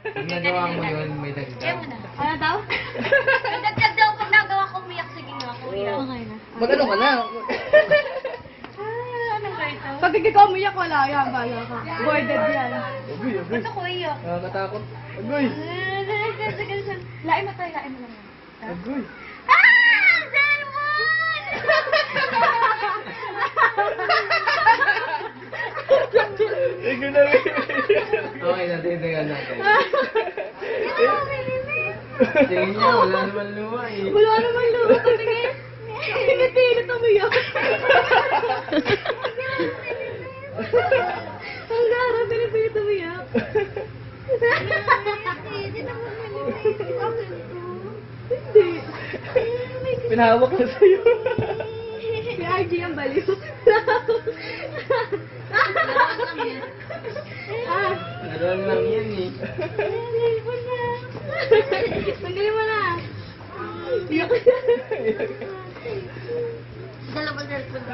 Pag nagawa mo yun, may dagdag. Ano daw? Nagdagdag daw pag nagawa ko umiyak. Sige nga, kuya. Okay na. Mag-ano ka na? Anong kwento? Pag ikaw umiyak, wala yan. Bala ka. Boarded yan. Agoy, agoy. Ba't ako iyak? Nakakatakot. Agoy. Lain mo tayo, lain mo lang. Agoy. Ah! Salmon! Ikaw na rin. Okay, natindigan natin. Tingin niya, wala naman luha eh. Wala naman luha. Tingin. Pinipilit umiyak. Ang gara, pinipilit umiyak. Hindi. Pinahawak na sa'yo. Si RG ang baliw. Ah, Naroon lang yan eh. tanggalin mo na. Iyak. Dalawa cellphone.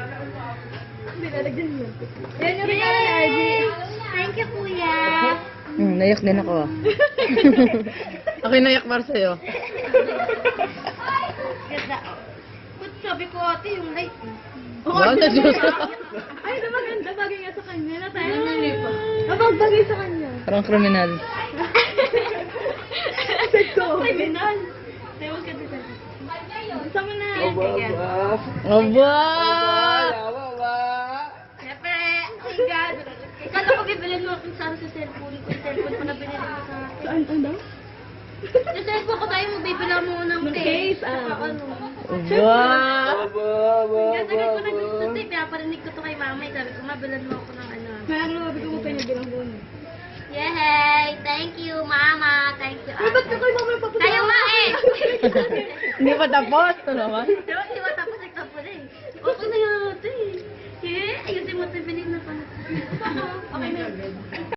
Hindi, lalagyan mo. Yan yung regalo ni RG. Thank you, kuya. Nayak din ako ah. Ako yung nayak para sa'yo. Ganda. Ba't sabi ko ate yung light? Wow, na-juice. Ay, ito maganda. Bagay nga sa kanya. Na tayo. Abang bagay sa kanya. Parang kriminal. Set ko. Criminal. Tewag ka dito. Gusto mo na. Aba, aba. Aba! Aba. Siyempre, oh my God. Kala ko bibilin mo kung saan sa cellphone ko. Yung cellphone ko na binili mo sa akin. Saan? Saan daw? Yung cellphone ko tayo mo bibila mo ng Ng case. case, ah. Saka ano. Aba! Aba, aba, Kasi ko aba. nag-gusto tayo. Pinaparinig ko to kay mama. Sabi ko, mabilan mo ako ng ano. Mayroon mo, bigyan mo pinabilang ko. Yay! Thank you, mama. Thank you, Ay, ba't ka ate. kayo mamaya papunta? Tayo nga eh! Hindi pa tapos. Ito naman. Diba, di ba tapos nagtapos eh? Okay na yun ate. Eh, ayusin mo ito, bilhin na pa. Okay na yun.